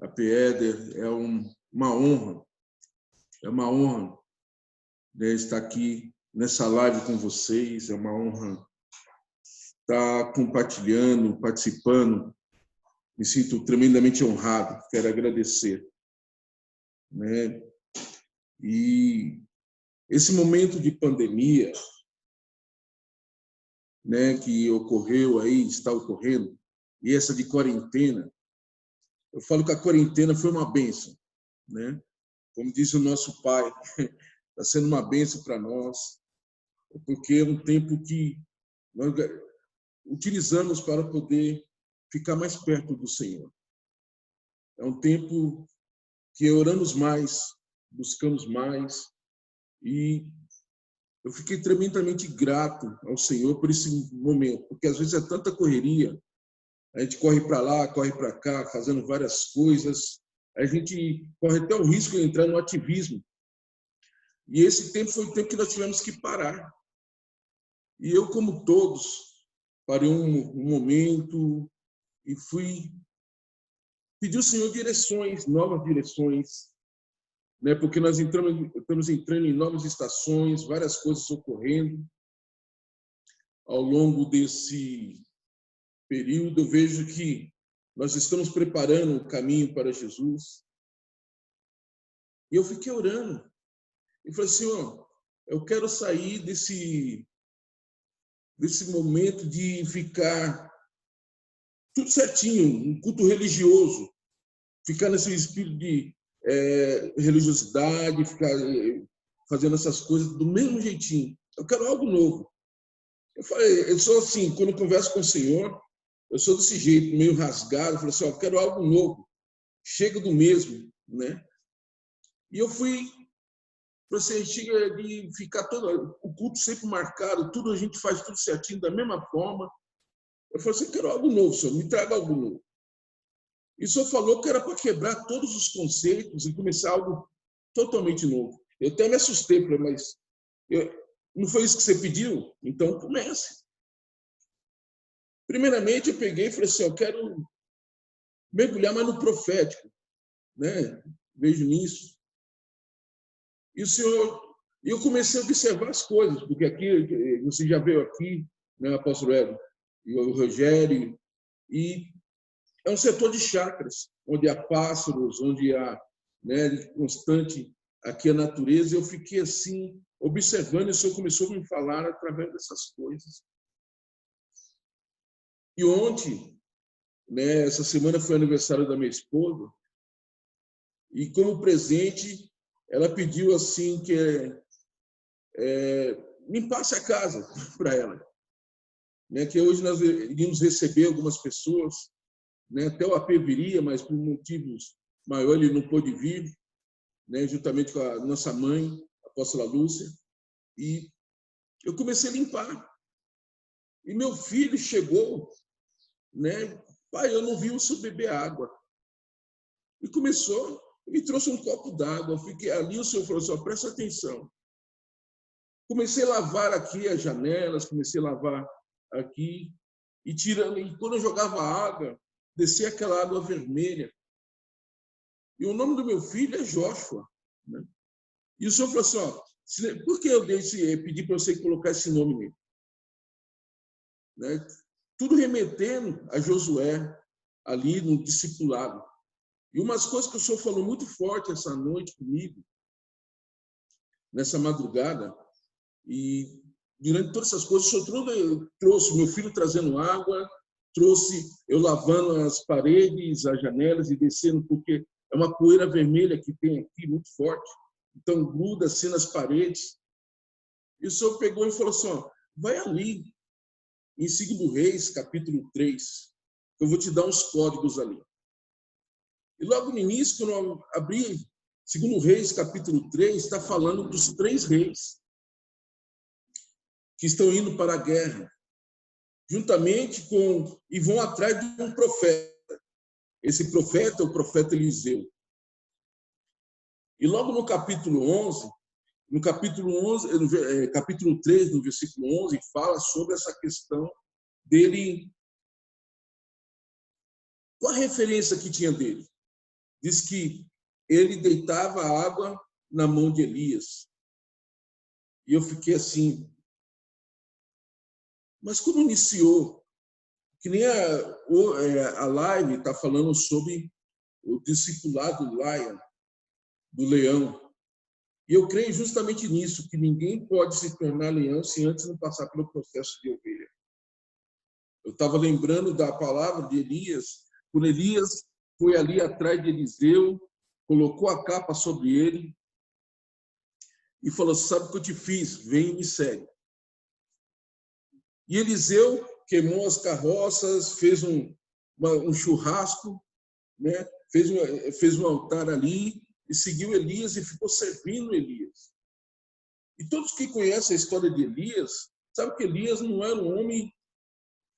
a PEDER. É uma honra, né, estar aqui nessa live com vocês, é uma honra estar compartilhando, participando. Me sinto tremendamente honrado, quero agradecer, né? E esse momento de pandemia, né, que ocorreu aí, está ocorrendo, e essa de quarentena, eu falo que a quarentena foi uma bênção, né? Como disse o nosso pai, está sendo uma bênção para nós, porque é um tempo que nós utilizamos para poder ficar mais perto do Senhor. É um tempo que oramos mais, buscamos mais, e eu fiquei tremendamente grato ao Senhor por esse momento, porque às vezes é tanta correria, a gente corre para lá, corre para cá, fazendo várias coisas, a gente corre até o risco de entrar no ativismo. E esse tempo foi o tempo que nós tivemos que parar. E eu, como todos, parei um momento e fui pedir ao Senhor direções, novas direções, né? Porque nós estamos entrando em novas estações, várias coisas ocorrendo. Ao longo desse período, eu vejo que nós estamos preparando o caminho para Jesus. E eu fiquei orando. E falei, Senhor, eu quero sair desse momento de ficar tudo certinho, um culto religioso, ficar nesse espírito de religiosidade, ficar fazendo essas coisas do mesmo jeitinho. Eu quero algo novo. Eu falei, eu sou assim, quando eu converso com o Senhor, eu sou desse jeito, meio rasgado. Eu falei assim, eu quero algo novo. Chega do mesmo, né? E eu fui, você chega de ficar todo o culto sempre marcado, tudo a gente faz tudo certinho da mesma forma. Eu falei assim, eu quero algo novo, Senhor, me traga algo novo. E o Senhor falou que era para quebrar todos os conceitos e começar algo totalmente novo. Eu até me assustei, mas não foi isso que você pediu? Então comece. Primeiramente, eu peguei e falei assim, eu quero mergulhar mais no profético, né? Vejo nisso. E o Senhor, eu comecei a observar as coisas, porque aqui, você já veio aqui, né, apóstolo Hélio, e o Rogério, e é um setor de chakras, onde há pássaros, onde há, né, constante aqui a natureza. Eu fiquei assim, observando, e o Senhor começou a me falar através dessas coisas. E ontem, né, essa semana foi aniversário da minha esposa, e como presente, ela pediu assim que limpasse a casa para ela, né, que hoje nós iríamos receber algumas pessoas, né, até o AP viria, mas por motivos maiores ele não pôde vir, né, juntamente com a nossa mãe, a apóstola Lúcia, e eu comecei a limpar. E meu filho chegou, né, pai, eu não vi o senhor beber água. E começou, me trouxe um copo d'água, fiquei ali, o senhor falou assim, presta atenção. Comecei a lavar aqui as janelas, comecei a lavar aqui, e tirando, e quando eu jogava água, descia aquela água vermelha. E o nome do meu filho é Joshua, né? E o senhor falou assim, por que eu pedi para você colocar esse nome nele? Né? Tudo remetendo a Josué, ali no discipulado. E umas coisas que o senhor falou muito forte essa noite comigo, nessa madrugada, e durante todas essas coisas, o senhor trouxe meu filho trazendo água, trouxe eu lavando as paredes, as janelas e descendo, porque é uma poeira vermelha que tem aqui, muito forte. Então, gruda assim nas paredes. E o senhor pegou e falou assim, vai ali, em 2 Reis, capítulo 3, eu vou te dar uns códigos ali. E logo no início, quando eu abri 2 Reis, capítulo 3, está falando dos 3 reis que estão indo para a guerra, juntamente com, e vão atrás de um profeta. Esse profeta é o profeta Eliseu. E logo no capítulo 11, capítulo 3, no versículo 11, fala sobre essa questão dele Qual a referência que tinha dele? Diz que ele deitava a água na mão de Elias. E eu fiquei assim, mas como iniciou? Que nem a live está falando sobre o discipulado do leão. E eu creio justamente nisso, que ninguém pode se tornar leão se antes não passar pelo processo de ovelha. Eu estava lembrando da palavra de Elias, quando Elias foi ali atrás de Eliseu, colocou a capa sobre ele e falou: sabe o que eu te fiz? Vem e me segue. E Eliseu queimou as carroças, fez um churrasco, né? fez um altar ali e seguiu Elias e ficou servindo Elias. E todos que conhecem a história de Elias, sabem que Elias não era um homem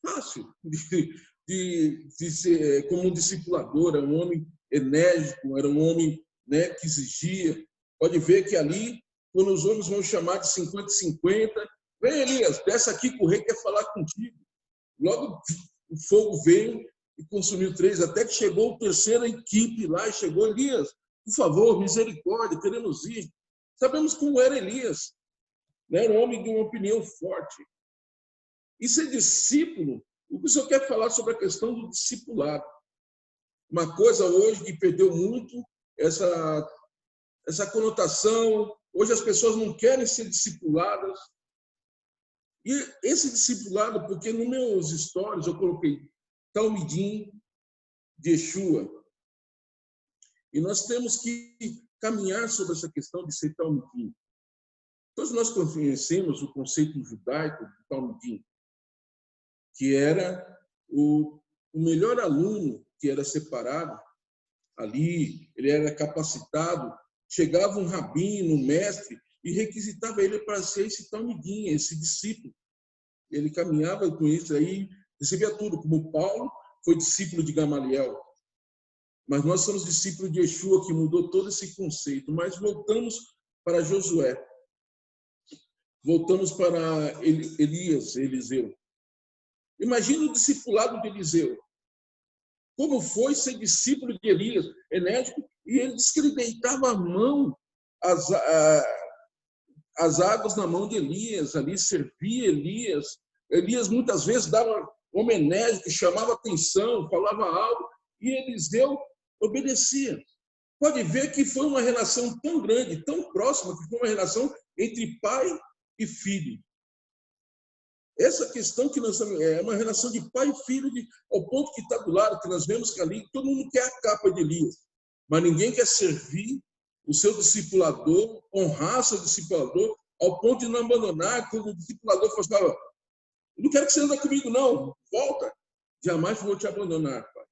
fácil de ser como um discipulador, era um homem enérgico, era um homem, né, que exigia. Pode ver que ali, quando os homens vão chamar de 50-50, vem Elias, desce aqui que o rei quer falar contigo. Logo o fogo veio e consumiu 3, até que chegou a terceira equipe lá, e chegou Elias, por favor, misericórdia, queremos ir. Sabemos como era Elias, né? Era um homem de uma opinião forte. E ser discípulo, o que o senhor quer falar sobre a questão do discipulado? Uma coisa hoje que perdeu muito essa conotação, hoje as pessoas não querem ser discipuladas. E esse discipulado, porque nos meus stories eu coloquei Talmidim de Yeshua. E nós temos que caminhar sobre essa questão de ser Talmidim. Todos nós conhecemos o conceito judaico de Talmidim, que era o melhor aluno que era separado ali, ele era capacitado, chegava um rabino, um mestre, e requisitava ele para ser esse Talmidim, esse discípulo. Ele caminhava com isso aí, recebia tudo, como Paulo foi discípulo de Gamaliel. Mas nós somos discípulos de Yeshua, que mudou todo esse conceito. Mas voltamos para Josué. Voltamos para Eliseu. Imagina o discipulado de Eliseu. Como foi ser discípulo de Elias, enérgico, e ele disse que ele deitava a mão, as águas na mão de Elias, ali servia Elias. Elias muitas vezes dava homem enérgico, chamava atenção, falava algo, e Eliseu obedecia. Pode ver que foi uma relação tão grande, tão próxima, que foi uma relação entre pai e filho. Essa questão que nós é uma relação de pai e filho, ao ponto que está do lado, que nós vemos que ali todo mundo quer a capa de Elias, mas ninguém quer servir o seu discipulador, honrar seu discipulador, ao ponto de não abandonar, quando o discipulador fala: eu não quero que você ande comigo, não, volta, jamais vou te abandonar, pai.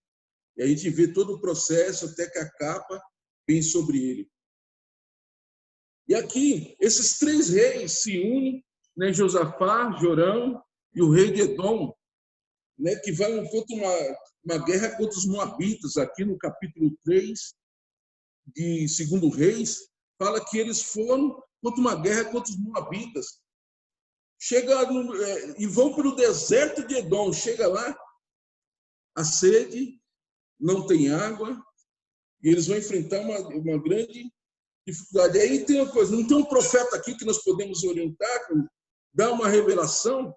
E a gente vê todo o processo até que a capa vem sobre ele. E aqui, esses 3 reis se unem, né, Josafá, Jorão e o rei de Edom, né, que vai contra uma guerra contra os moabitas. Aqui no capítulo 3 de 2 Reis, fala que eles foram contra uma guerra contra os moabitas. E vão para o deserto de Edom. Chega lá, a sede, não tem água, e eles vão enfrentar uma grande dificuldade. Aí tem uma coisa, não tem um profeta aqui que nós podemos orientar, dar uma revelação?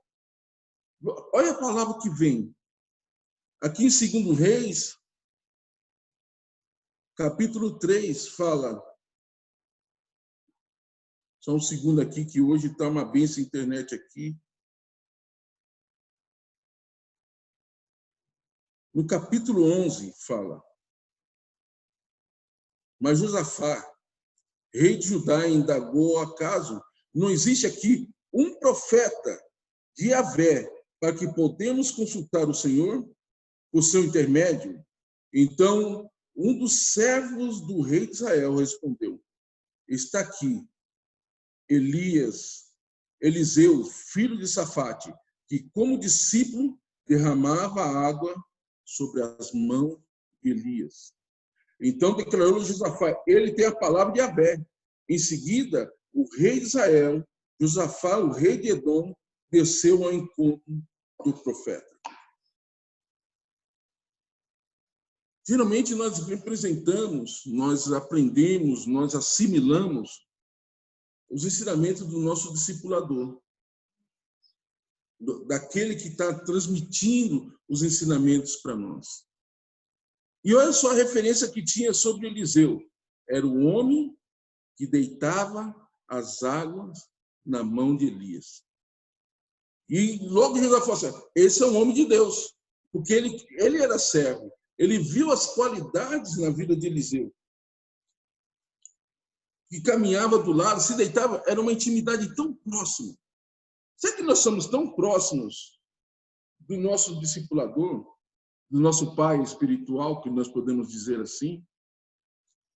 Olha a palavra que vem. Aqui em 2 Reis, capítulo 3, fala. Só um segundo aqui, que hoje está uma benção a internet aqui. No capítulo 11, fala. Mas Josafá, rei de Judá, indagou: acaso não existe aqui um profeta de Yahvé para que podemos consultar o Senhor por seu intermédio? Então, um dos servos do rei de Israel respondeu: está aqui Eliseu, filho de Safate, que como discípulo derramava água sobre as mãos de Elias. Então declarou Josafá: ele tem a palavra de Yahvé. Em seguida, o rei de Israel, Josafá, o rei de Edom, desceu ao encontro do profeta. Geralmente nós representamos, nós aprendemos, nós assimilamos os ensinamentos do nosso discipulador, daquele que está transmitindo os ensinamentos para nós. E olha só a referência que tinha sobre Eliseu. Era o homem que deitava as águas na mão de Elias. E logo Jesus falou assim, esse é um homem de Deus, porque ele era servo. Ele viu as qualidades na vida de Eliseu. Que caminhava do lado, se deitava, era uma intimidade tão próxima. Será que nós somos tão próximos do nosso discipulador, do nosso pai espiritual, que nós podemos dizer assim?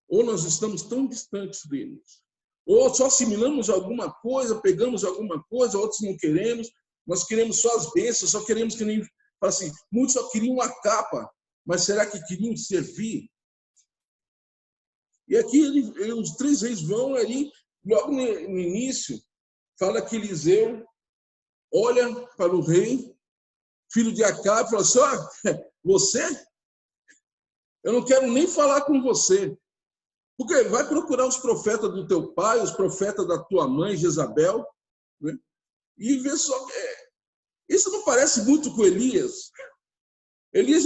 Ou nós estamos tão distantes deles? Ou só assimilamos alguma coisa, pegamos alguma coisa, outros não queremos, nós queremos só as bênçãos, só queremos que nem... Assim, muitos só queriam uma capa, mas será que queriam servir? E aqui os 3 reis vão ali, logo no início, fala que Eliseu olha para o rei, filho de Acabe, e fala assim, você? Eu não quero nem falar com você. Porque vai procurar os profetas do teu pai, os profetas da tua mãe, Jezabel, né? E ver só... Isso não parece muito com Elias. Elias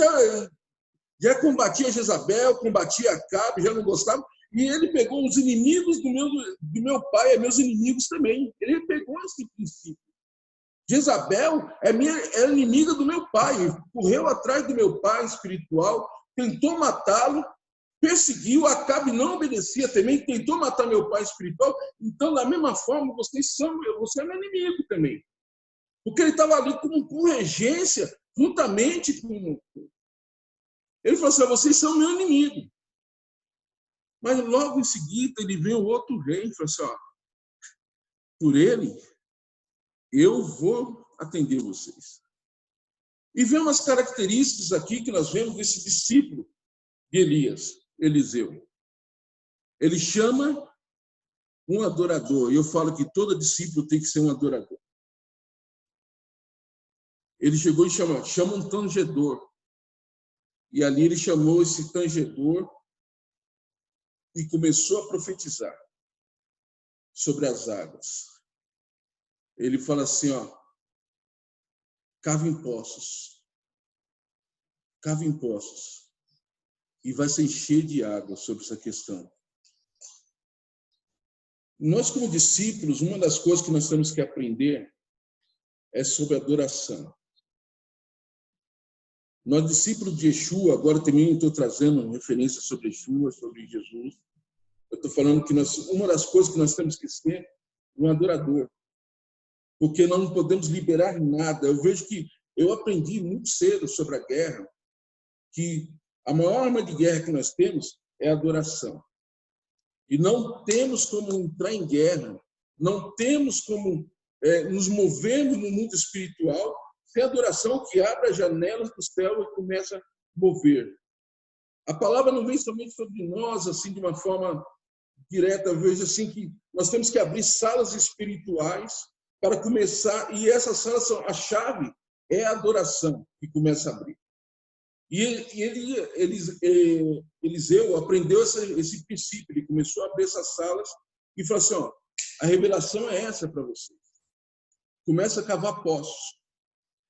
já combatia Jezabel, combatia Acabe, já não gostava, e ele pegou os inimigos do meu pai, meus inimigos também. Ele pegou esse princípio. Jezabel é inimiga do meu pai, correu atrás do meu pai espiritual, tentou matá-lo, perseguiu, Acabe não obedecia também, tentou matar meu pai espiritual. Então, da mesma forma, você é meu inimigo também. Porque ele estava ali com regência, juntamente com... Ele falou assim, vocês são meu inimigo. Mas logo em seguida, ele vê o outro rei e falou assim, por ele, eu vou atender vocês. E vê umas características aqui que nós vemos desse discípulo de Elias, Eliseu. Ele chama um adorador, e eu falo que todo discípulo tem que ser um adorador. Ele chegou e chama um tangedor. E ali ele chamou esse tangedor e começou a profetizar sobre as águas. Ele fala assim, cavem poços, e vai se encher de água sobre essa questão. Nós, como discípulos, uma das coisas que nós temos que aprender é sobre adoração. Nós, discípulos de Yeshua, agora também estou trazendo referência sobre Yeshua, sobre Jesus. Eu estou falando que uma das coisas que nós temos que ser um adorador. Porque nós não podemos liberar nada. Eu vejo que eu aprendi muito cedo sobre a guerra, que a maior arma de guerra que nós temos é a adoração. E não temos como entrar em guerra, não temos como nos movermos no mundo espiritual sem adoração que abre as janelas do céu e começa a mover. A palavra não vem somente sobre nós, assim, de uma forma direta. Eu vejo assim que nós temos que abrir salas espirituais para começar, e essas salas são a chave, é a adoração que começa a abrir. Eliseu aprendeu esse princípio, ele começou a abrir essas salas e falou assim, a revelação é essa para vocês. Começa a cavar poços.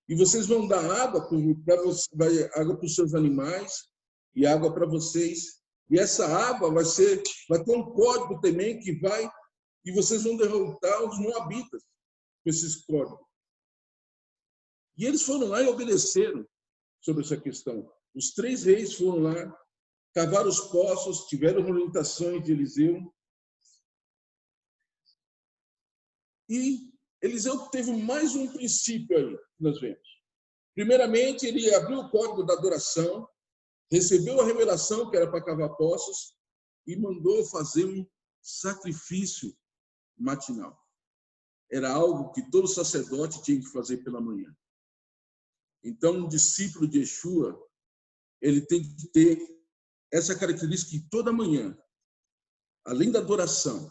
E vocês vão dar água para os seus animais e água para vocês. E essa água vai ter um código também que vai, e vocês vão derrotar os moabitas com esses códigos. E eles foram lá e obedeceram sobre essa questão. Os 3 reis foram lá, cavaram os poços, tiveram orientações de Eliseu. E Eliseu teve mais um princípio aí, que nós vemos. Primeiramente, ele abriu o código da adoração, recebeu a revelação que era para cavar poços e mandou fazer um sacrifício matinal. Era algo que todo sacerdote tinha que fazer pela manhã. Então, um discípulo de Yeshua, ele tem que ter essa característica que toda manhã, além da adoração,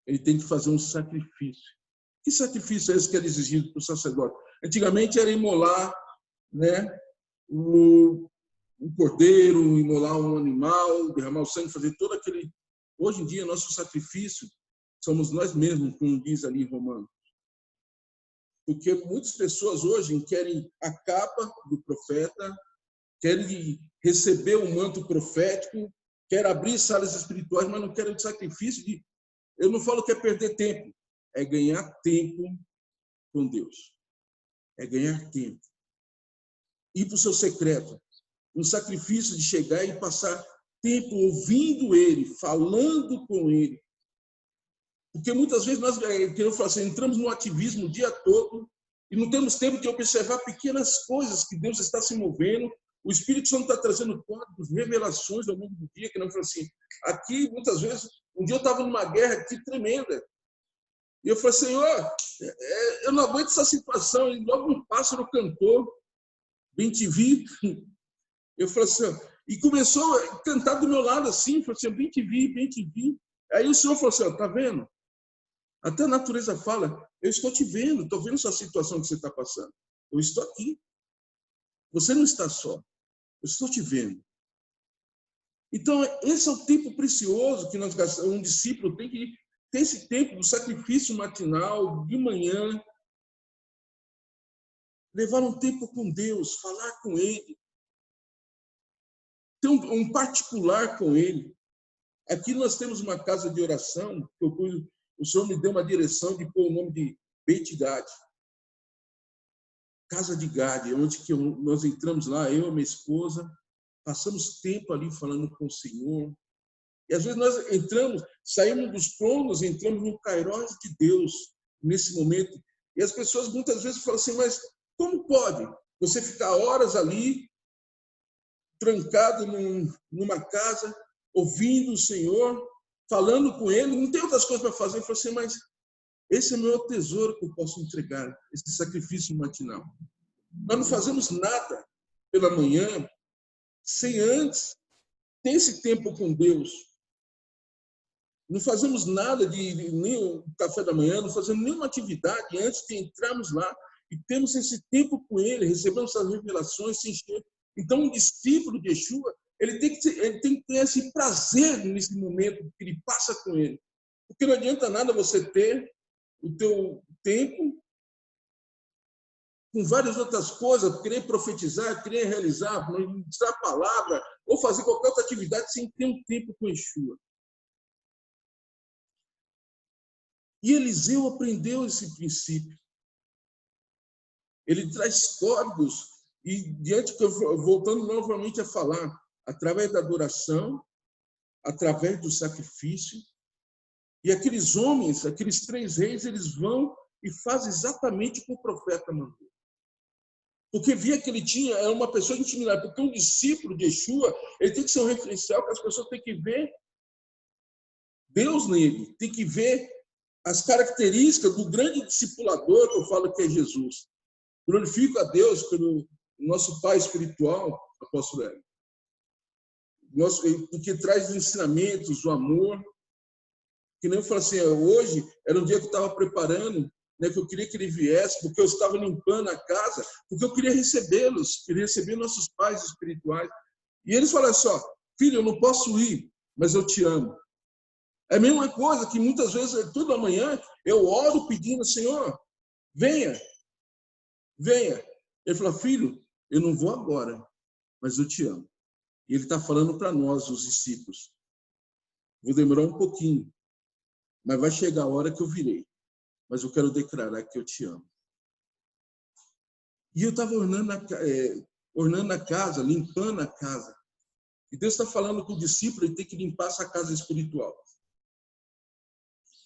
ele tem que fazer um sacrifício. Que sacrifício é esse que era exigido para o sacerdote? Antigamente era imolar, né, um cordeiro, imolar um animal, derramar o sangue, fazer todo aquele... Hoje em dia, nosso sacrifício somos nós mesmos, como diz ali em Romanos. Porque muitas pessoas hoje querem a capa do profeta, querem receber o manto profético, querem abrir salas espirituais, mas não querem o sacrifício de... Eu não falo que é perder tempo, é ganhar tempo com Deus. É ganhar tempo. Ir para o seu secreto. Um sacrifício de chegar e passar tempo ouvindo Ele, falando com Ele. Porque muitas vezes nós, que eu falo assim, entramos no ativismo o dia todo e não temos tempo de observar pequenas coisas que Deus está se movendo. O Espírito Santo está trazendo códigos, revelações ao longo do dia, que não falo assim. Aqui, muitas vezes, um dia eu estava numa guerra aqui tremenda. E eu falei, Senhor, eu não aguento essa situação. E logo um pássaro cantou, bem te vi. Eu falei assim, e começou a cantar do meu lado assim, falei assim, bem te vi, bem te vi. Aí o Senhor falou assim, tá vendo? Até a natureza fala, eu estou te vendo, estou vendo essa situação que você está passando. Eu estou aqui. Você não está só. Eu estou te vendo. Então, esse é o tempo precioso que nós gastamos. Um discípulo tem que ter esse tempo do sacrifício matinal, de manhã, levar um tempo com Deus, falar com Ele, ter um particular com Ele. Aqui nós temos uma casa de oração, que o Senhor me deu uma direção de pôr o nome de Beit Gad. Casa de Gad, onde que nós entramos lá, eu e minha esposa, passamos tempo ali falando com o Senhor. E às vezes nós entramos, saímos dos tronos, entramos no Kairos de Deus, nesse momento. E as pessoas muitas vezes falam assim, mas como pode você ficar horas ali, trancado numa casa, ouvindo o Senhor, falando com Ele, não tem outras coisas para fazer? Eu falo assim, mas esse é o meu tesouro que eu posso entregar, esse sacrifício matinal. Nós não fazemos nada pela manhã sem antes ter esse tempo com Deus. Não fazemos nada nem o café da manhã, não fazemos nenhuma atividade antes de entrarmos lá e temos esse tempo com Ele, recebemos essas revelações, se encher. Então, um discípulo de Yeshua, ele tem que ter esse prazer nesse momento que ele passa com Ele. Porque não adianta nada você ter o teu tempo com várias outras coisas, querer profetizar, querer realizar, ministrar a palavra, ou fazer qualquer outra atividade sem ter um tempo com Yeshua. E Eliseu aprendeu esse princípio. Ele traz códigos, e voltando novamente a falar, através da adoração, através do sacrifício, e aqueles homens, aqueles 3 reis, eles vão e fazem exatamente o que o profeta mandou. Porque via que ele era uma pessoa intimidada, porque um discípulo de Yeshua, ele tem que ser um referencial que as pessoas têm que ver Deus nele, tem que ver as características do grande discipulador, que eu falo que é Jesus. Glorifico a Deus pelo nosso Pai espiritual, apóstolo Hélio. Que traz os ensinamentos, o amor. Que nem eu falo assim, hoje era um dia que eu estava preparando, né, que eu queria que ele viesse, porque eu estava limpando a casa, porque eu queria recebê-los, queria receber nossos pais espirituais. E eles falaram assim, filho, eu não posso ir, mas eu te amo. É a mesma coisa que muitas vezes, toda manhã, eu oro pedindo, Senhor, venha. Ele falou, filho, eu não vou agora, mas eu te amo. E ele está falando para nós, os discípulos. Vou demorar um pouquinho, mas vai chegar a hora que eu virei. Mas eu quero declarar que eu te amo. E eu estava ornando a casa, limpando a casa. E Deus está falando com o discípulo, ele tem que limpar essa casa espiritual.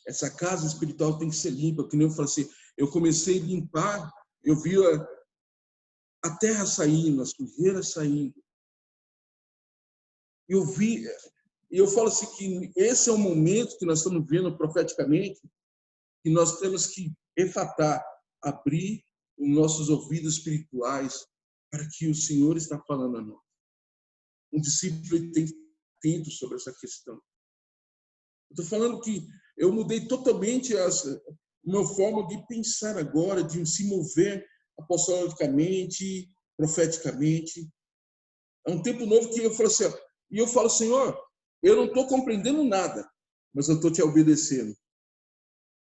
Essa casa espiritual tem que ser limpa, que nem eu falei assim, eu comecei a limpar, eu vi a terra saindo, as sujeiras saindo. Eu falo assim que esse é o momento que nós estamos vendo profeticamente, que nós temos que refatar, abrir os nossos ouvidos espirituais para que o Senhor está falando a nós. Um discípulo tem que estar atento sobre essa questão. Eu estou falando que eu mudei totalmente a minha forma de pensar agora, de se mover apostolicamente, profeticamente. É um tempo novo que eu falo assim, ó, e eu falo, Senhor, eu não estou compreendendo nada, mas eu estou te obedecendo.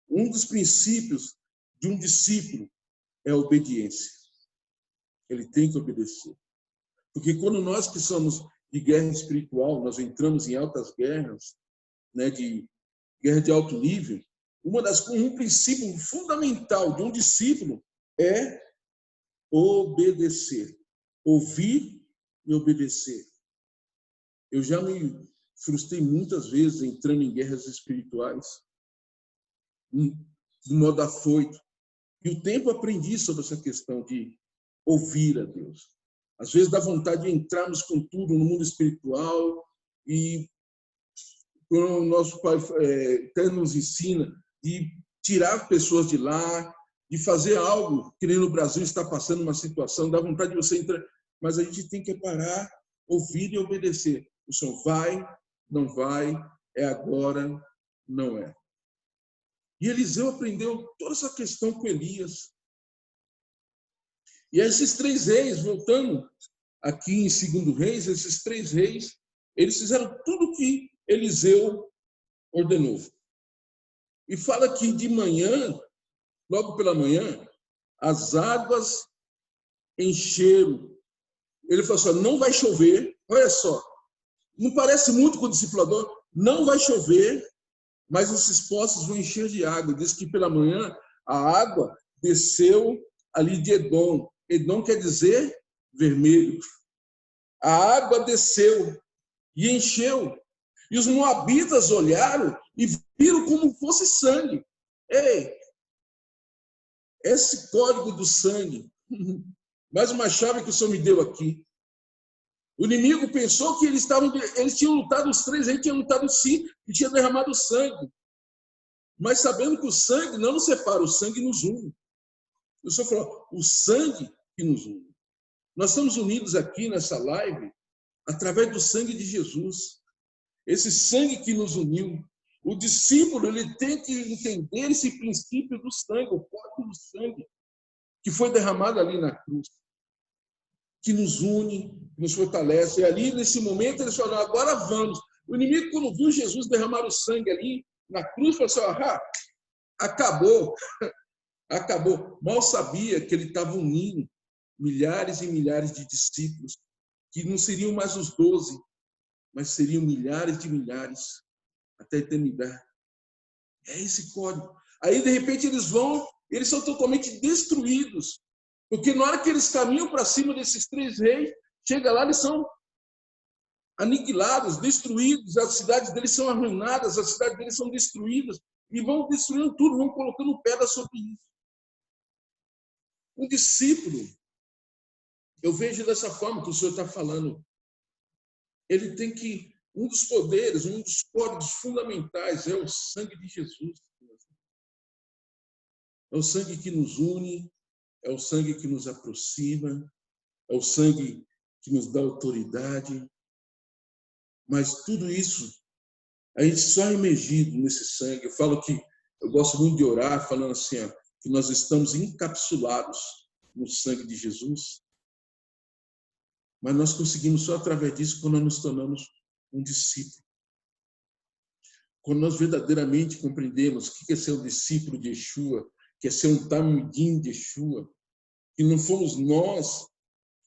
Um dos princípios de um discípulo é a obediência. Ele tem que obedecer. Porque quando nós que somos de guerra espiritual, nós entramos em altas guerras, né, de guerra de alto nível, um princípio fundamental de um discípulo é obedecer. Ouvir e obedecer. Eu já me frustrei muitas vezes entrando em guerras espirituais, de modo afoito. E o tempo aprendi sobre essa questão de ouvir a Deus. Às vezes dá vontade de entrarmos com tudo no mundo espiritual e o nosso Pai até nos ensina de tirar pessoas de lá, de fazer algo, que nem no Brasil está passando uma situação, dá vontade de você entrar, mas a gente tem que parar, ouvir e obedecer. O Senhor vai, não vai, é agora, não é. E Eliseu aprendeu toda essa questão com Elias. E esses 3 reis, voltando aqui em 2 Reis, esses 3 reis, eles fizeram tudo o que Eliseu ordenou. E fala que de manhã, logo pela manhã, as águas encheram. Ele falou assim, não vai chover, olha só, não parece muito com o discipulador, não vai chover, mas esses poços vão encher de água. Diz que pela manhã a água desceu ali de Edom. Edom quer dizer vermelho. A água desceu e encheu. E os moabitas olharam e viram como fosse sangue. Ei, esse código do sangue, mais uma chave que o Senhor me deu aqui. O inimigo pensou que eles tinham lutado, os 3 reis tinham lutado sim, e tinham derramado sangue. Mas sabendo que o sangue não nos separa, o sangue nos une. O Senhor falou, o sangue que nos une. Nós estamos unidos aqui nessa live através do sangue de Jesus. Esse sangue que nos uniu. O discípulo ele tem que entender esse princípio do sangue, o código do sangue, que foi derramado ali na cruz, que nos une, que nos fortalece. E ali, nesse momento, eles falaram, agora vamos. O inimigo, quando viu Jesus derramar o sangue ali na cruz, falou assim, acabou, acabou. Mal sabia que ele estava unindo milhares e milhares de discípulos, que não seriam mais os 12, mas seriam milhares de milhares até a eternidade. É esse código. Aí, de repente, eles são totalmente destruídos. Porque na hora que eles caminham para cima desses 3 reis, chega lá, eles são aniquilados, destruídos, as cidades deles são arruinadas, as cidades deles são destruídas, e vão destruindo tudo, vão colocando pedra sobre isso. Um discípulo, eu vejo dessa forma que o Senhor está falando, ele tem que, um dos poderes, um dos códigos fundamentais é o sangue de Jesus. É o sangue que nos une, é o sangue que nos aproxima, é o sangue que nos dá autoridade. Mas tudo isso, a gente só é imergido nesse sangue. Eu falo que, eu gosto muito de orar, falando assim, que nós estamos encapsulados no sangue de Jesus. Mas nós conseguimos só através disso quando nós nos tornamos um discípulo. Quando nós verdadeiramente compreendemos o que é ser um discípulo de Yeshua, que é ser um talmidim de Yeshua, que não fomos nós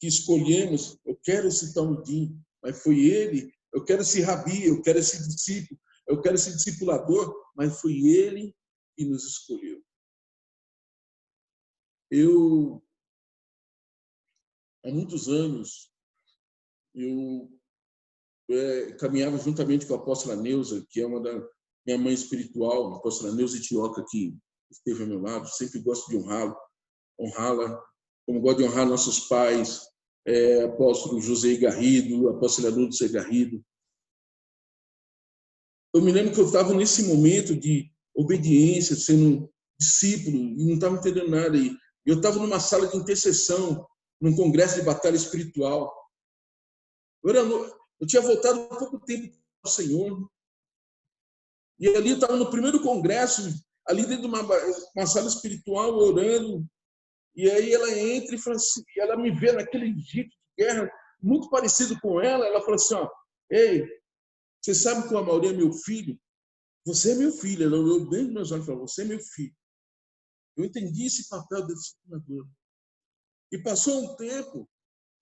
que escolhemos, eu quero esse talmidim, mas foi ele, eu quero esse rabi, eu quero esse discípulo, eu quero esse discipulador, mas foi ele que nos escolheu. Eu, há muitos anos, eu caminhava juntamente com a apóstola Neuza, que é uma da minha mãe espiritual, a apóstola Neuza Itioca, que esteve ao meu lado, sempre gosto de honrá-la, como gosto de honrar nossos pais, apóstolo José Garrido, apóstola Lourdes Garrido. Eu me lembro que eu estava nesse momento de obediência, sendo discípulo, e não estava entendendo nada. E eu estava numa sala de intercessão, num congresso de batalha espiritual. Eu tinha voltado há pouco tempo ao Senhor. E ali eu estava no primeiro congresso, ali dentro de uma sala espiritual, orando. E aí ela entra e fala assim, ela me vê naquele jeito de guerra, muito parecido com ela falou assim, ó, ei, você sabe que o Amaury é meu filho? Você é meu filho. Ela olhou bem nos meus olhos e falou, você é meu filho. Eu entendi esse papel da discipuladora. E passou um tempo,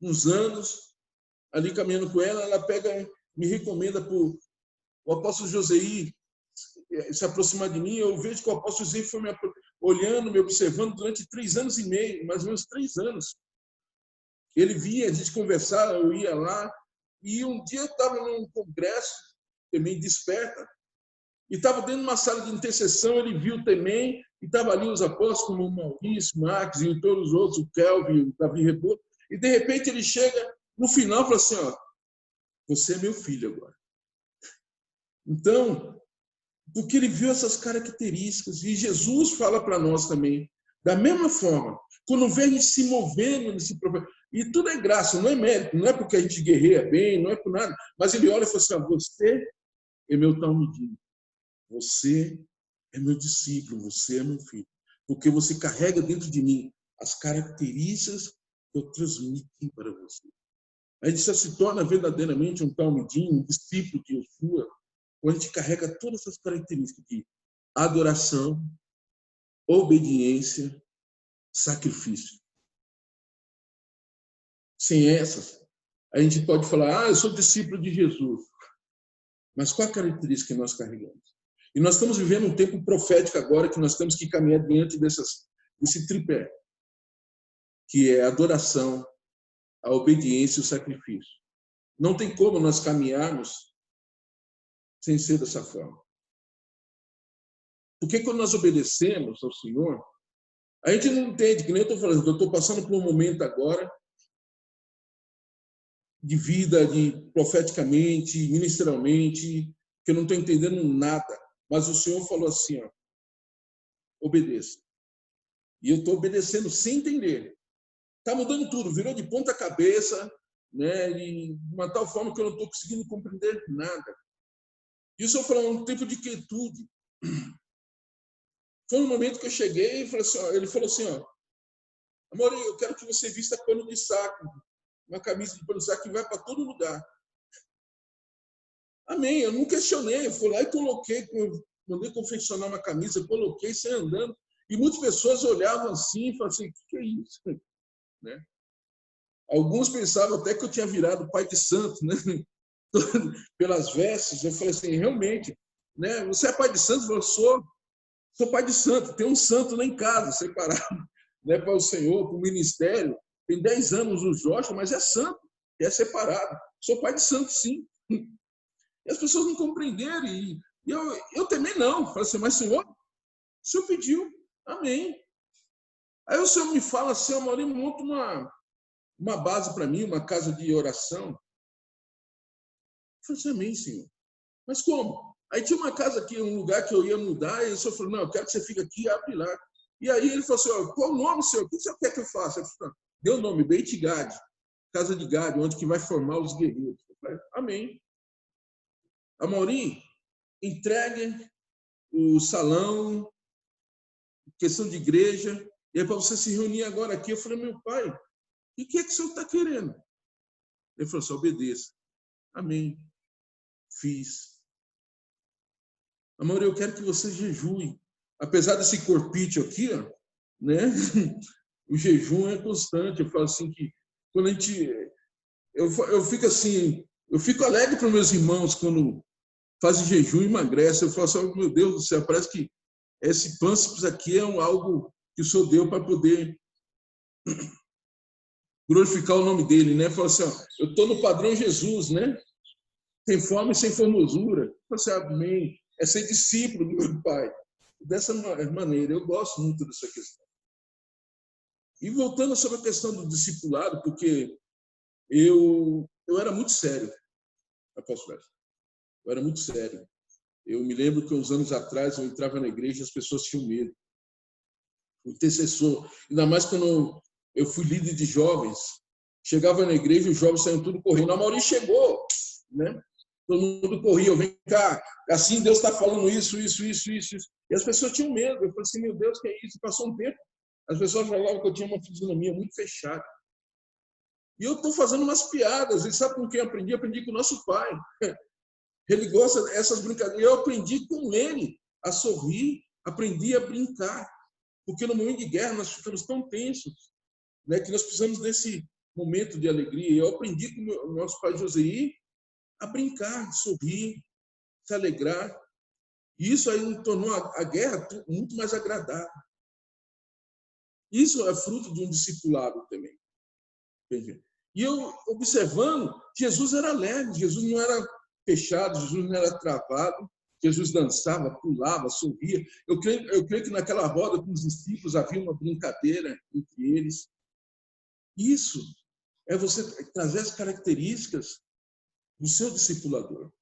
uns anos, ali caminhando com ela pega, me recomenda para o apóstolo Joseí se aproximar de mim. Eu vejo que o apóstolo Joseí foi me olhando, me observando durante 3 anos e meio, mais ou menos 3 anos. Ele via, a gente conversava, eu ia lá. E um dia eu estava num congresso, também desperta, e estava dentro de uma sala de intercessão, ele viu também, e estava ali os apóstolos, como o Maurício, Marcos e todos os outros, o Kelvin, o Davi Rebolo, e de repente ele chega no final e fala assim, ó, você é meu filho agora. Então, porque ele viu essas características, e Jesus fala para nós também, da mesma forma, quando vê a gente se movendo nesse propósito, e tudo é graça, não é mérito, não é porque a gente guerreia bem, não é por nada, mas ele olha e fala assim, ó, você é meu talmidinho, você é meu discípulo, você é meu filho, porque você carrega dentro de mim as características que eu transmito para você. A gente só se torna verdadeiramente um talmidinho, um discípulo de Yeshua, quando a gente carrega todas essas características de adoração, obediência, sacrifício. Sem essas, a gente pode falar, eu sou discípulo de Jesus. Mas qual a característica que nós carregamos? E nós estamos vivendo um tempo profético agora, que nós temos que caminhar diante desse tripé, que é a adoração, a obediência e o sacrifício. Não tem como nós caminharmos sem ser dessa forma. Porque quando nós obedecemos ao Senhor, a gente não entende, que nem eu estou falando, eu estou passando por um momento agora de vida, de profeticamente, ministerialmente, que eu não estou entendendo nada. Mas o Senhor falou assim, ó, obedeça. E eu estou obedecendo sem entender. Está mudando tudo, virou de ponta cabeça, né, de uma tal forma que eu não estou conseguindo compreender nada. E o Senhor falou um tempo de quietude. Foi um momento que eu cheguei e falei assim, ó, ele falou assim, ó, amor, eu quero que você vista pano de saco, uma camisa de pano de saco que vai para todo lugar. Amém, eu não questionei, eu fui lá e coloquei, mandei confeccionar uma camisa, coloquei, saí andando, e muitas pessoas olhavam assim e falavam assim, o que é isso? Né? Alguns pensavam até que eu tinha virado pai de santo, né? Pelas vestes. Eu falei assim, realmente, né? Você é pai de santo? Eu sou pai de santo, tem um santo lá em casa, separado, né? Para o Senhor, para o ministério. Tem 10 anos o Jorge, mas é santo, é separado. Sou pai de santo, sim. E as pessoas não compreenderam, e eu também não. Falei assim, mas Senhor, o Senhor pediu, amém. Aí o Senhor me fala assim, Amaury, monta uma base para mim, uma casa de oração. Eu falei assim, amém, Senhor. Mas como? Aí tinha uma casa aqui, um lugar que eu ia mudar, e o Senhor falou, não, eu quero que você fique aqui e abre lá. E aí ele falou assim, qual o nome, Senhor? O que você quer que eu faça? Eu falei, deu o nome, Beit Gad, casa de Gad, onde que vai formar os guerreiros. Eu falei, amém. Amaury, entregue o salão, questão de igreja, e é para você se reunir agora aqui. Eu falei, meu pai, o que é que o senhor está querendo? Ele falou assim, obedeça. Amém. Fiz. Amor, eu quero que você jejue. Apesar desse corpite aqui, ó, né? O jejum é constante. Eu falo assim que quando a gente... Eu fico assim, eu fico alegre para os meus irmãos quando fazem jejum e emagrecem. Eu falo assim, oh, meu Deus do céu, parece que esse pâncreas aqui é algo que o Senhor deu para poder glorificar o nome dele, né? Fala assim, ó, eu estou no padrão Jesus, né? Sem fome e sem formosura. Fala assim, amém. É ser discípulo do meu Pai. Dessa maneira, eu gosto muito dessa questão. E voltando sobre a questão do discipulado, porque eu era muito sério, apóstolo. Eu era muito sério. Eu me lembro que uns anos atrás eu entrava na igreja e as pessoas tinham medo. O intercessor, ainda mais quando eu fui líder de jovens, chegava na igreja, os jovens saíam tudo correndo. A Amaury chegou, né? Todo mundo corria, vem cá, assim Deus está falando isso. E as pessoas tinham medo. Eu falei assim, meu Deus, que é isso? Passou um tempo, as pessoas falavam que eu tinha uma fisionomia muito fechada. E eu estou fazendo umas piadas. E sabe com quem eu aprendi? Eu aprendi com o nosso pai. Ele gosta dessas brincadeiras. Eu aprendi com ele a sorrir, aprendi a brincar. Porque no momento de guerra nós ficamos tão tensos, né, que nós precisamos desse momento de alegria. Eu aprendi com o nosso pai Joseí a brincar, sorrir, se alegrar. E isso aí tornou a guerra muito mais agradável. Isso é fruto de um discipulado também. E eu, observando, Jesus era leve, Jesus não era fechado, Jesus não era travado, Jesus dançava, pulava, sorria. Eu creio que naquela roda com os discípulos havia uma brincadeira entre eles. Isso é você trazer as características do seu discipulador.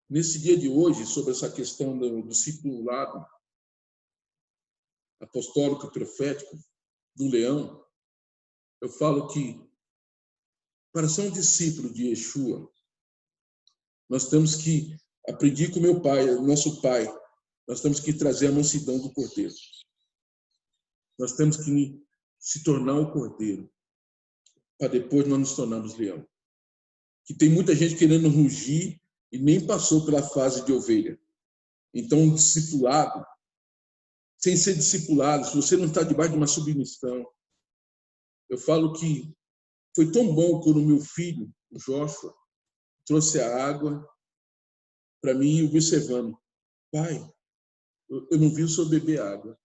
Nesse dia de hoje, sobre essa questão do discipulado apostólico e profético do leão, eu falo que para ser um discípulo de Yeshua, nós temos que aprender com meu pai, nosso pai, nós temos que trazer a mansidão do cordeiro. Nós temos que se tornar o cordeiro, para depois nós nos tornarmos leão. Que tem muita gente querendo rugir e nem passou pela fase de ovelha. Então, um discipulado, sem ser discipulado, se você não está debaixo de uma submissão, eu falo que foi tão bom quando o meu filho, o Joshua, trouxe a água para mim, observando. Pai, eu não vi o senhor beber água.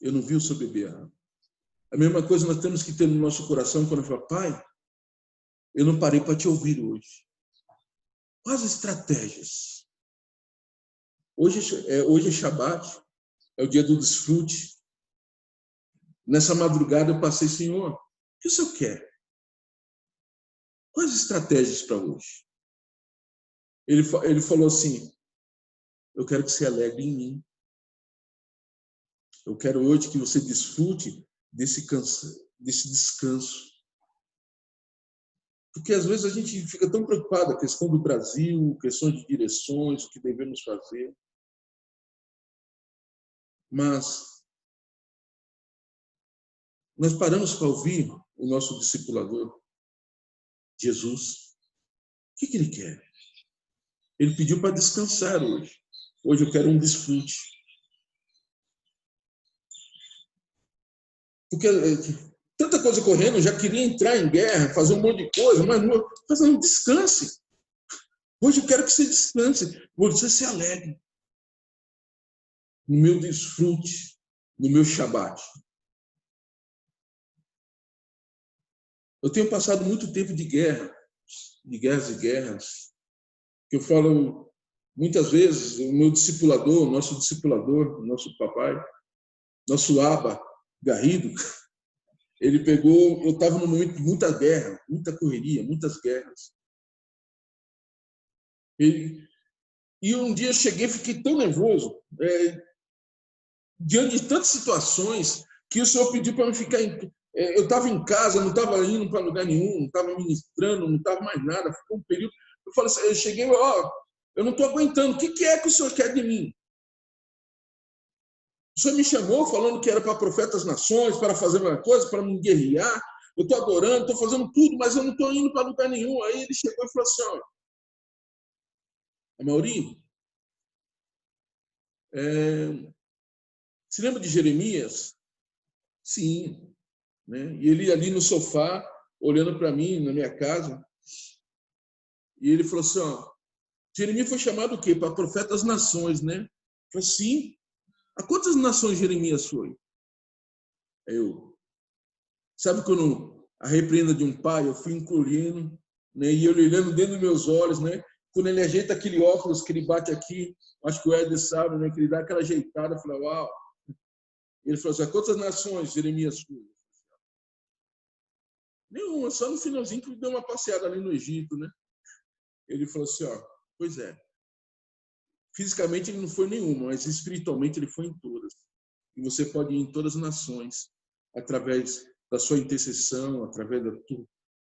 Eu não vi o senhor beber água. A mesma coisa nós temos que ter no nosso coração quando eu falo, pai, eu não parei para te ouvir hoje. Quais as estratégias? Hoje é Shabat, é o dia do desfrute. Nessa madrugada eu passei, Senhor, o que o senhor quer? Quais as estratégias para hoje? Ele falou assim, eu quero que você alegre em mim. Eu quero hoje que você desfrute desse descanso. Porque às vezes a gente fica tão preocupado com a questão do Brasil, questão de direções, o que devemos fazer. Mas nós paramos para ouvir o nosso discipulador, Jesus. O que ele quer? Ele pediu para descansar hoje. Hoje eu quero um desfrute. Porque tanta coisa correndo, eu já queria entrar em guerra, fazer um monte de coisa, mas não, fazer um descanse. Hoje eu quero que você descanse, você se alegre no meu desfrute, no meu Shabat. Eu tenho passado muito tempo de guerras e guerras, que eu falo muitas vezes, o meu discipulador, nosso papai, nosso Abba Garrido, ele pegou, eu estava num momento de muita guerra, muita correria, muitas guerras. E um dia eu cheguei, fiquei tão nervoso, diante de tantas situações, que o Senhor pediu para eu ficar eu estava em casa, não estava indo para lugar nenhum, não estava ministrando, não estava mais nada. Ficou um período. Eu falei assim, eu cheguei, eu não estou aguentando. O que é que o Senhor quer de mim? O Senhor me chamou falando que era para profetas das nações, para fazer uma coisa, para me guerrear. Eu estou adorando, estou fazendo tudo, mas eu não estou indo para lugar nenhum. Aí ele chegou e falou assim, Amaury, se lembra de Jeremias? Sim. Né? E ele ali no sofá, olhando para mim, na minha casa, e ele falou assim, Jeremias foi chamado o quê? Para profeta das nações, né? Eu falei, sim. A quantas nações Jeremias foi? Sabe quando a repreenda de um pai, eu fui encolhendo, né? E ele olhando dentro dos meus olhos, né? Quando ele ajeita aquele óculos que ele bate aqui, acho que o Éder sabe, né? Que ele dá aquela ajeitada, eu falei, uau. Ele falou assim, a quantas nações Jeremias foi? Nenhuma, só no finalzinho que deu uma passeada ali no Egito, né? Ele falou assim, pois é. Fisicamente ele não foi nenhuma, mas espiritualmente ele foi em todas. E você pode ir em todas as nações, através da sua intercessão, através da tua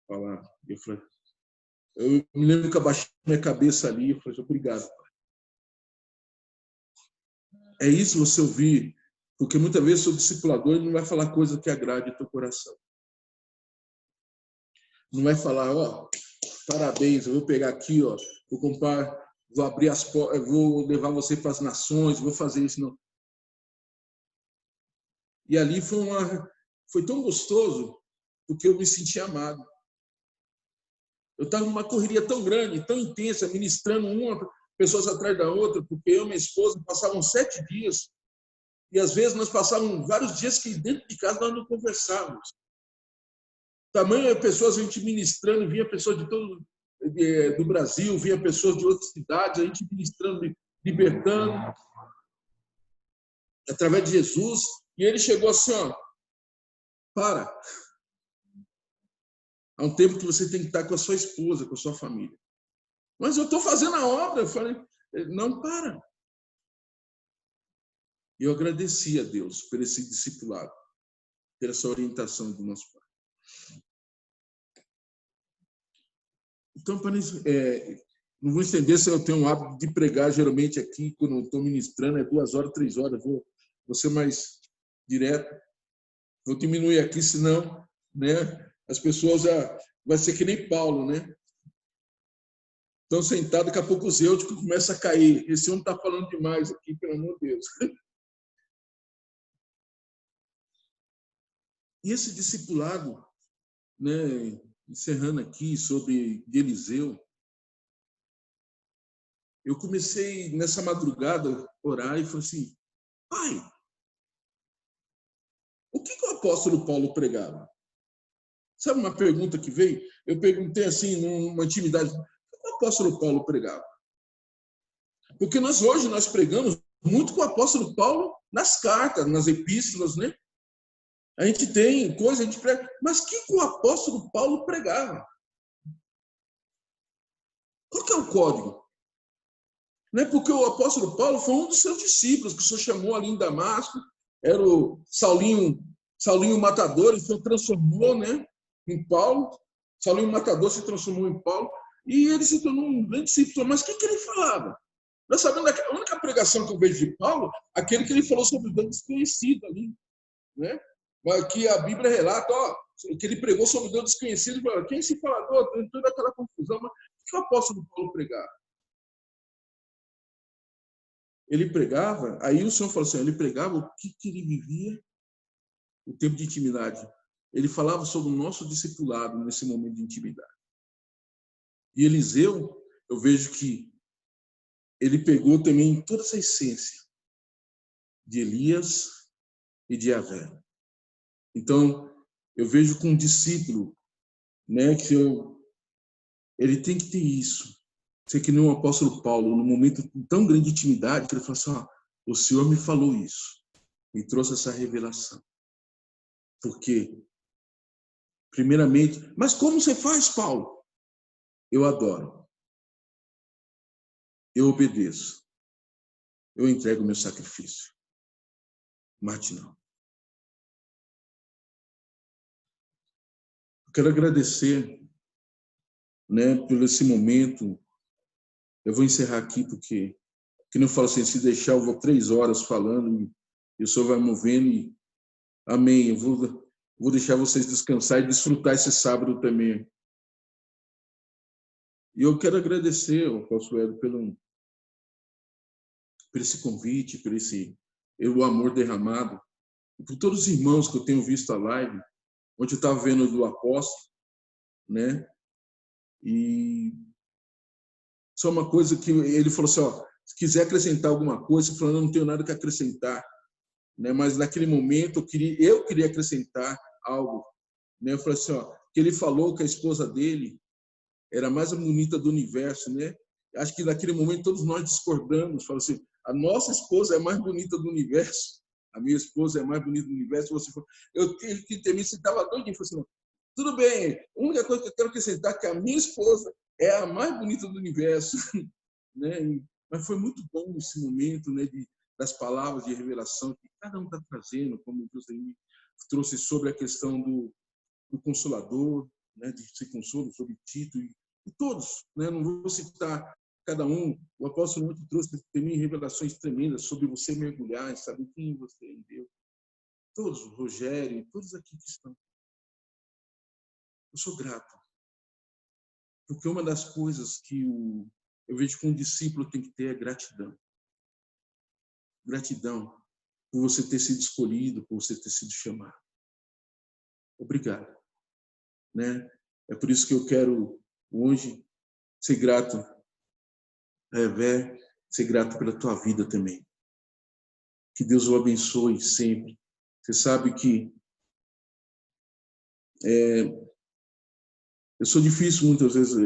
palavra. Eu me lembro que eu abaixei minha cabeça ali, eu falei, obrigado, Pai. É isso você ouvir Porque muitas vezes o discipulador não vai falar coisa que agrade o teu coração. Não vai falar, ó, parabéns, eu vou pegar aqui, ó, vou comprar, vou abrir as portas, vou levar você para as nações, vou fazer isso, não. E ali foi tão gostoso, porque eu me senti amado. Eu estava numa correria tão grande, tão intensa, ministrando uma pessoas atrás da outra, porque eu e minha esposa passavam 7 dias, e às vezes nós passávamos vários dias que dentro de casa nós não conversávamos. Tamanho pessoas, a gente ministrando, vinha pessoas de todo do Brasil, vinha pessoas de outras cidades, a gente ministrando, libertando, através de Jesus, e ele chegou assim, ó, para. Há um tempo que você tem que estar com a sua esposa, com a sua família. Mas eu estou fazendo a obra. Eu falei, não, para. E eu agradeci a Deus por esse discipulado, por essa orientação do nosso Pai. Então, para não vou estender, se eu tenho um hábito de pregar, geralmente aqui, quando eu estou ministrando, é 2 horas, 3 horas, vou ser mais direto. Vou diminuir aqui, senão, né, as pessoas vai ser que nem Paulo, né? Estão sentados, daqui a pouco os eúdicos começam a cair. Esse homem está falando demais aqui, pelo amor de Deus. E esse discipulado, né, encerrando aqui sobre Eliseu, eu comecei nessa madrugada a orar e falei assim, pai, o que o apóstolo Paulo pregava? Sabe uma pergunta que veio? Eu perguntei assim, numa intimidade, o que o apóstolo Paulo pregava? Porque hoje nós pregamos muito com o apóstolo Paulo nas cartas, nas epístolas, né? A gente tem coisa, a gente prega, mas o que o apóstolo Paulo pregava? Qual que é o código? Não é porque o apóstolo Paulo foi um dos seus discípulos, que o Senhor chamou ali em Damasco, era o Saulinho Matador, ele se transformou, né, em Paulo. Saulinho Matador se transformou em Paulo, e ele se tornou um grande discípulo. Mas o que ele falava? Nós sabemos a única pregação que eu vejo de Paulo, aquele que ele falou sobre o Deus desconhecido ali, né? Que a Bíblia relata, ó, que ele pregou sobre o Deus desconhecido, quem se falador, tem toda aquela confusão, mas o que o apóstolo Paulo pregava? Ele pregava, aí o Senhor falou assim, ele pregava o que ele vivia, o tempo de intimidade. Ele falava sobre o nosso discipulado nesse momento de intimidade. E Eliseu, eu vejo que ele pegou também toda essa essência de Elias e de Javé. Então, eu vejo com um discípulo, né, que ele tem que ter isso. Ser que nem o apóstolo Paulo, num momento tão grande de intimidade, que ele falou assim, ó, o Senhor me falou isso, me trouxe essa revelação. Porque, primeiramente, mas como você faz, Paulo? Eu adoro. Eu obedeço. Eu entrego o meu sacrifício. Martinão. Eu quero agradecer, né, por esse momento. Eu vou encerrar aqui porque, que não falo assim, se deixar eu vou 3 horas falando e o Senhor vai movendo e amém. Eu vou deixar vocês descansar e desfrutar esse sábado também. E eu quero agradecer ao apóstolo Hélio por esse convite, o amor derramado, e por todos os irmãos que eu tenho visto a live, onde eu estava vendo do apóstolo, né? E só uma coisa que ele falou assim, ó, se quiser acrescentar alguma coisa, ele falou, não tenho nada que acrescentar, né? Mas naquele momento eu queria acrescentar algo, né? Eu falei assim, ó, que ele falou que a esposa dele era a mais bonita do universo, né? Acho que naquele momento todos nós discordamos, falou assim, a nossa esposa é a mais bonita do universo, a minha esposa é a mais bonita do universo. Você falou, eu tive que ter me estava doidinho, falei assim, tudo bem, a única coisa que eu quero acrescentar é que a minha esposa é a mais bonita do universo, né? Mas foi muito bom esse momento, né, das palavras de revelação que cada um está trazendo, como Deus aí trouxe sobre a questão do Consolador, né, de se consolo, sobre Tito e todos, né? Não vou citar cada um. O apóstolo ontem trouxe também revelações tremendas sobre você mergulhar e saber quem você é em Deus. Todos, o Rogério, todos aqui que estão. Eu sou grato. Porque uma das coisas que eu vejo que um discípulo tem que ter é gratidão. Gratidão por você ter sido escolhido, por você ter sido chamado. Obrigado. Né? É por isso que eu quero hoje ser grato, Vé, ser grato pela tua vida também. Que Deus o abençoe sempre. Você sabe que eu sou difícil muitas vezes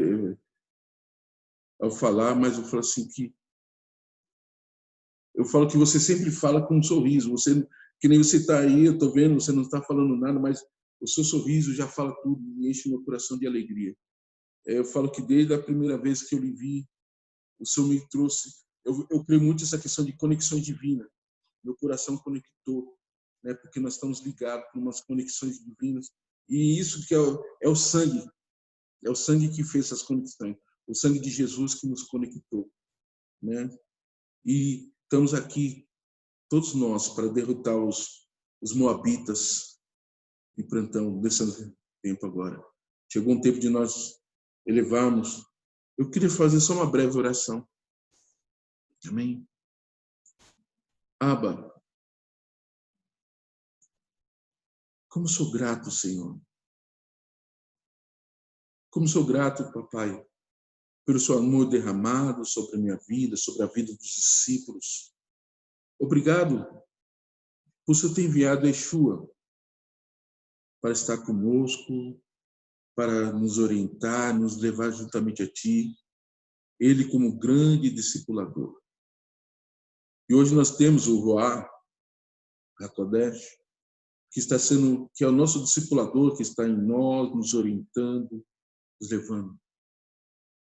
ao falar, mas eu falo assim que eu falo que você sempre fala com um sorriso. Você, que nem você está aí, eu estou vendo, você não está falando nada, mas o seu sorriso já fala tudo e enche meu coração de alegria. Eu falo que desde a primeira vez que eu lhe vi, o Senhor me trouxe. Eu creio muito nessa questão de conexão divina. Meu coração conectou, né? Porque nós estamos ligados por umas conexões divinas. E isso que é o sangue. É o sangue que fez essas conexões. O sangue de Jesus que nos conectou, né? E estamos aqui, todos nós, para derrotar os moabitas e plantão desse tempo agora. Chegou um tempo de nós elevarmos. Eu queria fazer só uma breve oração. Amém? Abba, como sou grato, Senhor. Como sou grato, papai, pelo seu amor derramado sobre a minha vida, sobre a vida dos discípulos. Obrigado por você ter enviado Yeshua para estar conosco, para nos orientar, nos levar juntamente a Ti. Ele como grande discipulador. E hoje nós temos o Ruach HaKodesh, que é o nosso discipulador, que está em nós, nos orientando, nos levando.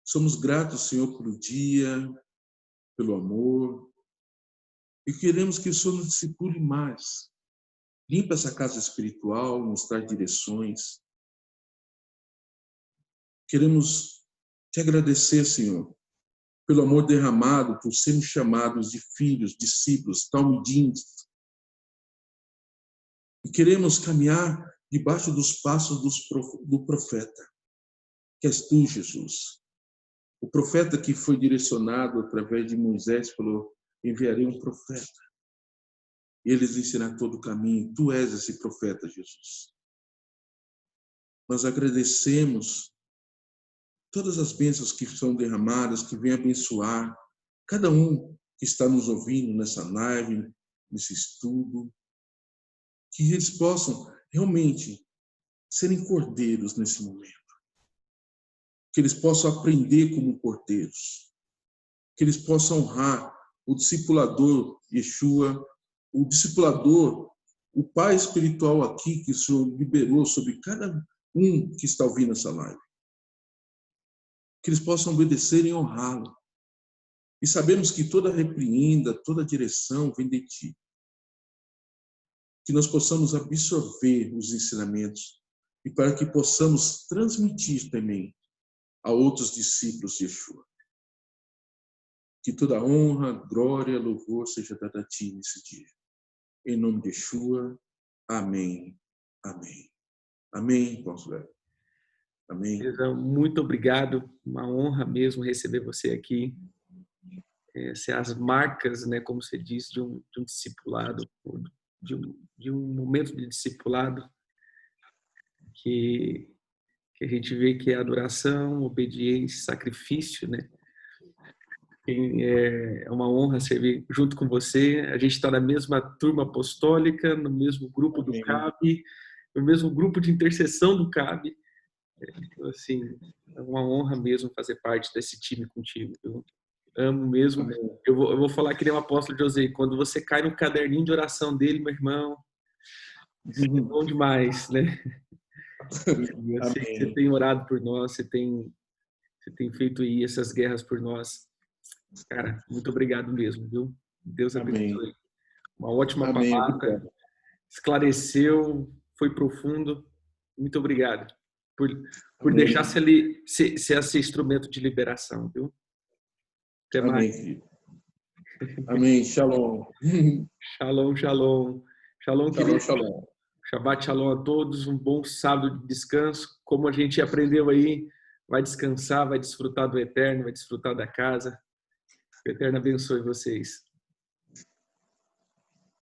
Somos gratos, Senhor, pelo dia, pelo amor, e queremos que o Senhor nos discipule mais. Limpa essa casa espiritual, nos traz direções. Queremos te agradecer, Senhor, pelo amor derramado, por sermos chamados de filhos, discípulos, talmidins. E queremos caminhar debaixo dos passos do profeta, que és tu, Jesus. O profeta que foi direcionado através de Moisés falou: enviarei um profeta. E eles ensinarão todo o caminho. Tu és esse profeta, Jesus. Nós agradecemos todas as bênçãos que são derramadas, que vêm abençoar cada um que está nos ouvindo nessa live, nesse estudo, que eles possam realmente serem cordeiros nesse momento, que eles possam aprender como cordeiros, que eles possam honrar o discipulador Yeshua, o discipulador, o Pai espiritual aqui que o Senhor liberou sobre cada um que está ouvindo essa live. Que eles possam obedecer e honrá-lo. E sabemos que toda repreenda, toda direção vem de Ti. Que nós possamos absorver os ensinamentos e para que possamos transmitir também a outros discípulos de Yeshua. Que toda honra, glória, louvor seja dada a Ti nesse dia. Em nome de Yeshua. Amém. Amém. Amém, pastor. Amém. Muito obrigado. Uma honra mesmo receber você aqui. Ser as marcas, né, como você disse, de um discipulado, de um momento de discipulado que a gente vê que é adoração, obediência, sacrifício, né? É uma honra servir junto com você. A gente está na mesma turma apostólica, no mesmo grupo do CAB, no mesmo grupo de intercessão do CAB. Então, assim, é uma honra mesmo fazer parte desse time contigo. Eu amo mesmo. Eu vou falar que nem o apóstolo José. Quando você cai no caderninho de oração dele, meu irmão, isso é bom demais, né? E eu sei que você tem orado por nós, você tem feito aí essas guerras por nós. Cara, muito obrigado mesmo, viu? Deus abençoe. Uma ótima palavra. Esclareceu, foi profundo. Muito obrigado por deixar ser esse instrumento de liberação, viu? Até Amém, mais. querido. Amém. Shalom. Shalom, shalom. Shalom, Shalom, querido. shalom. Shabbat shalom a todos. Um bom sábado de descanso. Como a gente aprendeu aí, vai descansar, vai desfrutar do Eterno, vai desfrutar da casa. Que o Eterno abençoe vocês.